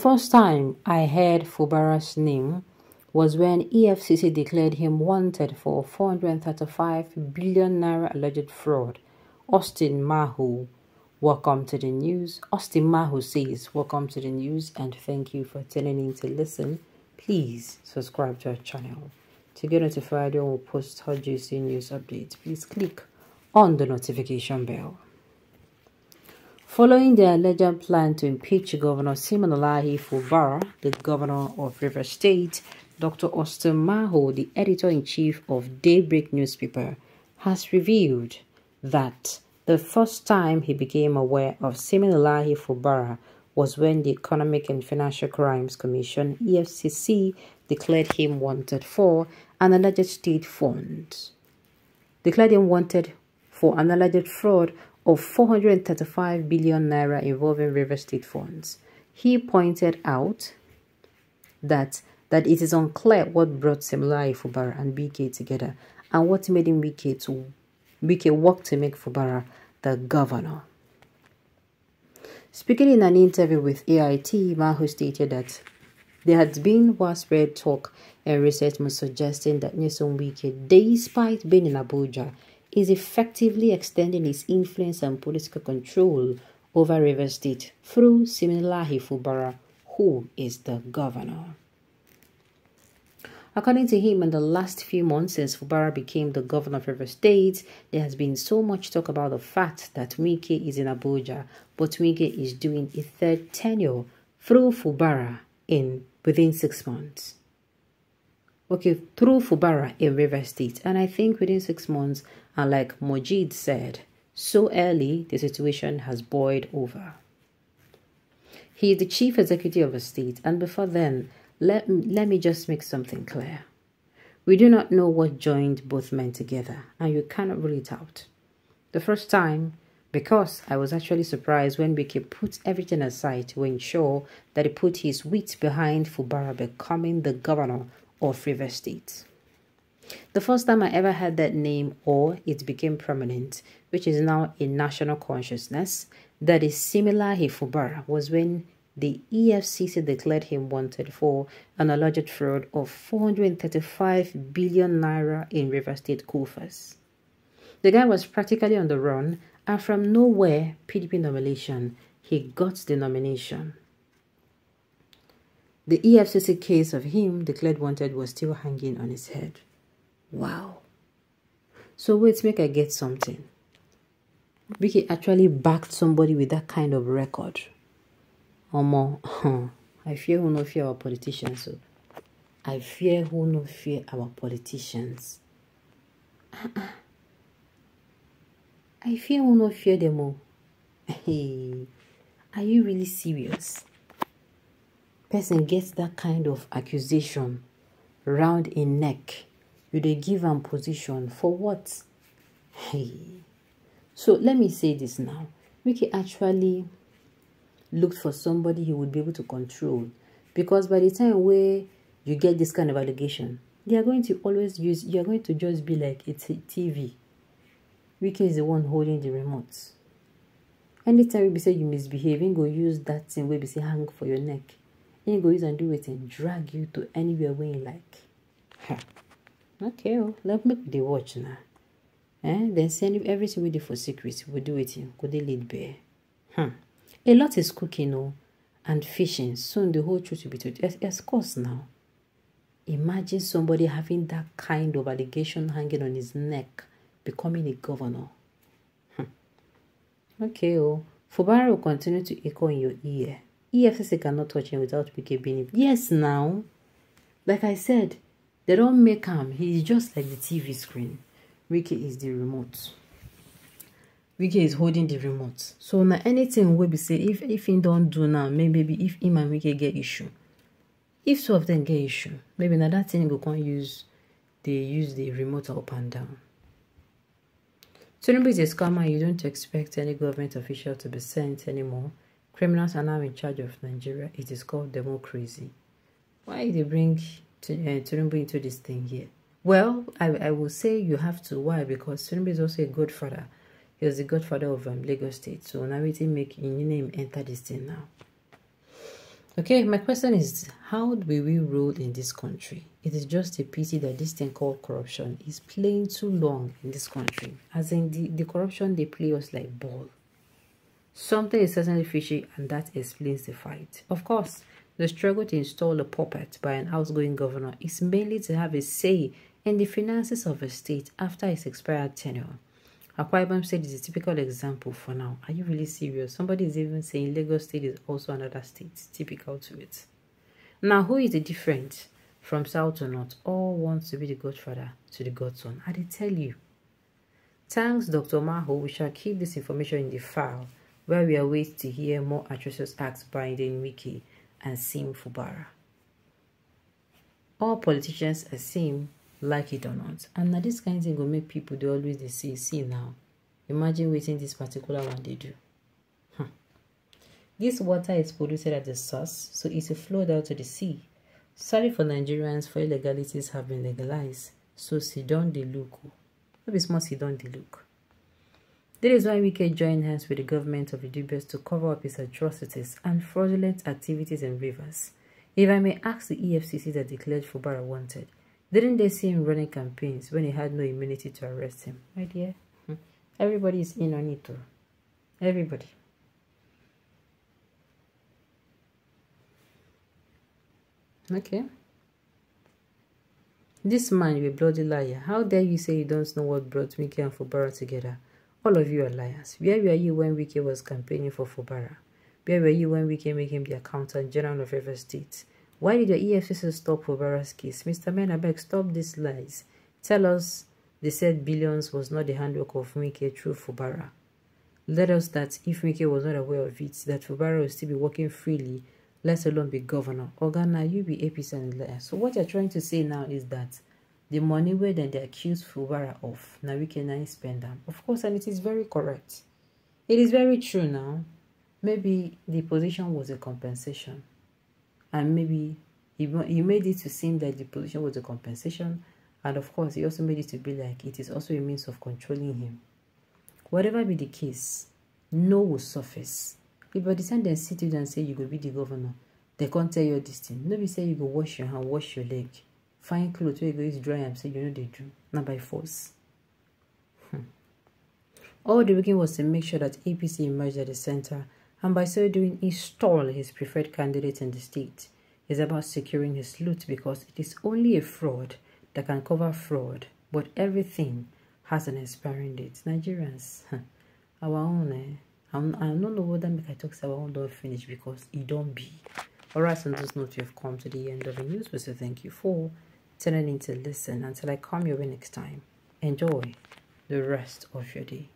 first time I heard Fubara's name was when Efcc declared him wanted for 435 billion naira alleged fraud. Austin Mahu, welcome to the news. Austin Mahu says, welcome to the news and thank you for tuning in to listen. Please subscribe to our channel. To get notified when we post hot juicy news updates, please click on the notification bell. Following the alleged plan to impeach Governor Siminalayi Fubara, the governor of Rivers State, Dr. Austin Mahu, the editor-in-chief of Daybreak newspaper, has revealed that the first time he became aware of Siminalayi Fubara was when the Economic and Financial Crimes Commission, EFCC, declared him wanted for an alleged state fund. Declared him wanted for an alleged fraud of 435 billion naira involving River State funds. He pointed out that it is unclear what brought Siminalayi Fubara and BK together and what made him BK work to make Fubara the governor. Speaking in an interview with AIT, Mahu stated that there had been widespread talk and research suggesting that Nyesom Wike, despite being in Abuja, is effectively extending his influence and political control over River State through Siminalayi Fubara, who is the governor. According to him, in the last few months since Fubara became the governor of River State, there has been so much talk about the fact that Wike is in Abuja, but Wike is doing a third tenure through Fubara within 6 months. Okay, through Fubara in River State. And I think within 6 months, and like Mojid said, so early the situation has boiled over. He is the chief executive of the state, and before then, let me just make something clear. We do not know what joined both men together, and you cannot rule it out. The first time, because I was actually surprised when Wike put everything aside to ensure that he put his wit behind Fubara becoming the governor of River State. The first time I ever heard that name or it became prominent, which is now in national consciousness, that is Siminalayi Fubara, was when the EFCC declared him wanted for an alleged fraud of 435 billion naira in River State coffers. The guy was practically on the run, and from nowhere, PDP nomination, he got the nomination. The EFCC case of him declared wanted was still hanging on his head. Wow. So wait, make I get something. Wike actually backed somebody with that kind of record. I fear who no fear our politicians. So I fear who no fear our politicians. I fear who no fear them all. Hey, are you really serious? Person gets that kind of accusation round in neck. You dey give am position for what? Hey. So let me say this now. Wike actually looked for somebody he would be able to control, because by the time where you get this kind of allegation, they are going to always use, you are going to just be like it's a TV. Wike is the one holding the remote. Anytime we say you misbehave, you go use that thing where we say hang for your neck. You go use and do it and drag you to anywhere where you like. Ha. Okay, let me the watch now. Then send everything we do for secret. We'll do it in. Could they lead bear? A lot is cooking, and fishing. Soon the whole truth will be told. Of course now. Imagine somebody having that kind of allegation hanging on his neck, becoming a governor. Okay, Fubara will continue to echo in your ear. EFCC cannot touch him without Wike being. Yes, now. Like I said, they don't make him. He's just like the TV screen. Wike is the remote. Wike is holding the remote. So now anything will be say if he don't do now, maybe if him and Wike get issue. If two of them get issue, maybe now that thing we can't use. They use the remote up and down. Tinubu is a scammer. You don't expect any government official to be sent anymore. Criminals are now in charge of Nigeria. It is called democracy. Why they bring Tinubu into this thing here? Well, I will say you have to. Why? Because Tinubu is also a godfather. He was the godfather of Lagos State. So now we make his name enter this thing now. Okay, my question is, how will we rule in this country? It is just a pity that this thing called corruption is playing too long in this country. As in the corruption, they play us like ball. Something is certainly fishy, and that explains the fight. Of course, the struggle to install a puppet by an outgoing governor is mainly to have a say in the finances of a state after its expired tenure. Akwa Ibom State is a typical example for now. Are you really serious? Somebody is even saying Lagos State is also another state, typical to it. Now, who is the different from south to north? All wants to be the godfather to the godson. I did tell you. Thanks, Dr. Maho. We shall keep this information in the file, where we await to hear more atrocious acts by the Wike and Sim Fubara. All politicians assume, like it or not, and now this kind of thing will make people they always they see now. Imagine waiting this particular one they do. This water is polluted at the source, so it will flow down to the sea. Sorry for Nigerians, for illegalities have been legalized, so sit down the look. Maybe small sit down the look. That is why Wike joined hands with the government of Idibes to cover up its atrocities and fraudulent activities in rivers. If I may ask the Efcc that declared Fubara wanted, didn't they see him running campaigns when he had no immunity to arrest him? My dear, everybody is in on it too. Everybody. Okay. This man, you a bloody liar. How dare you say you don't know what brought Wike and Fubara together? All of you are liars. Where were you when Wike was campaigning for Fubara? Where were you when Wike made him the accountant general of every state? Why did the EFCC stop Fubara's case? Mr. Menabek, stop these lies. Tell us they said billions was not the handwork of Wike through Fubara. Let us that if Wike was not aware of it, that Fubara will still be working freely, let alone be governor. Organa, you be APC and liar. So what you're trying to say now is that the money where then they accuse Fubara of, now Wike now spend them. Of course, and it is very correct. It is very true now. Maybe the position was a compensation. And maybe he made it to seem like the position was a compensation. And of course, he also made it to be like it is also a means of controlling him. Whatever be the case, no will surface. If by the time they sit you and say you go be the governor, they can't tell you this thing. Nobody say you go wash your hand, wash your leg. Find clothes where you go use dry and say you know they do. Not by force. All the working was to make sure that APC emerged at the center, and by so doing, install his preferred candidate in the state. It's about securing his loot because it is only a fraud that can cover fraud, but everything has an expiring date. Nigerians, our own, I don't know whether I talk about our own don't finish because it don't be. Alright, on this note, we have come to the end of the news. We say thank you for tuning in to listen. Until I come your way next time, enjoy the rest of your day.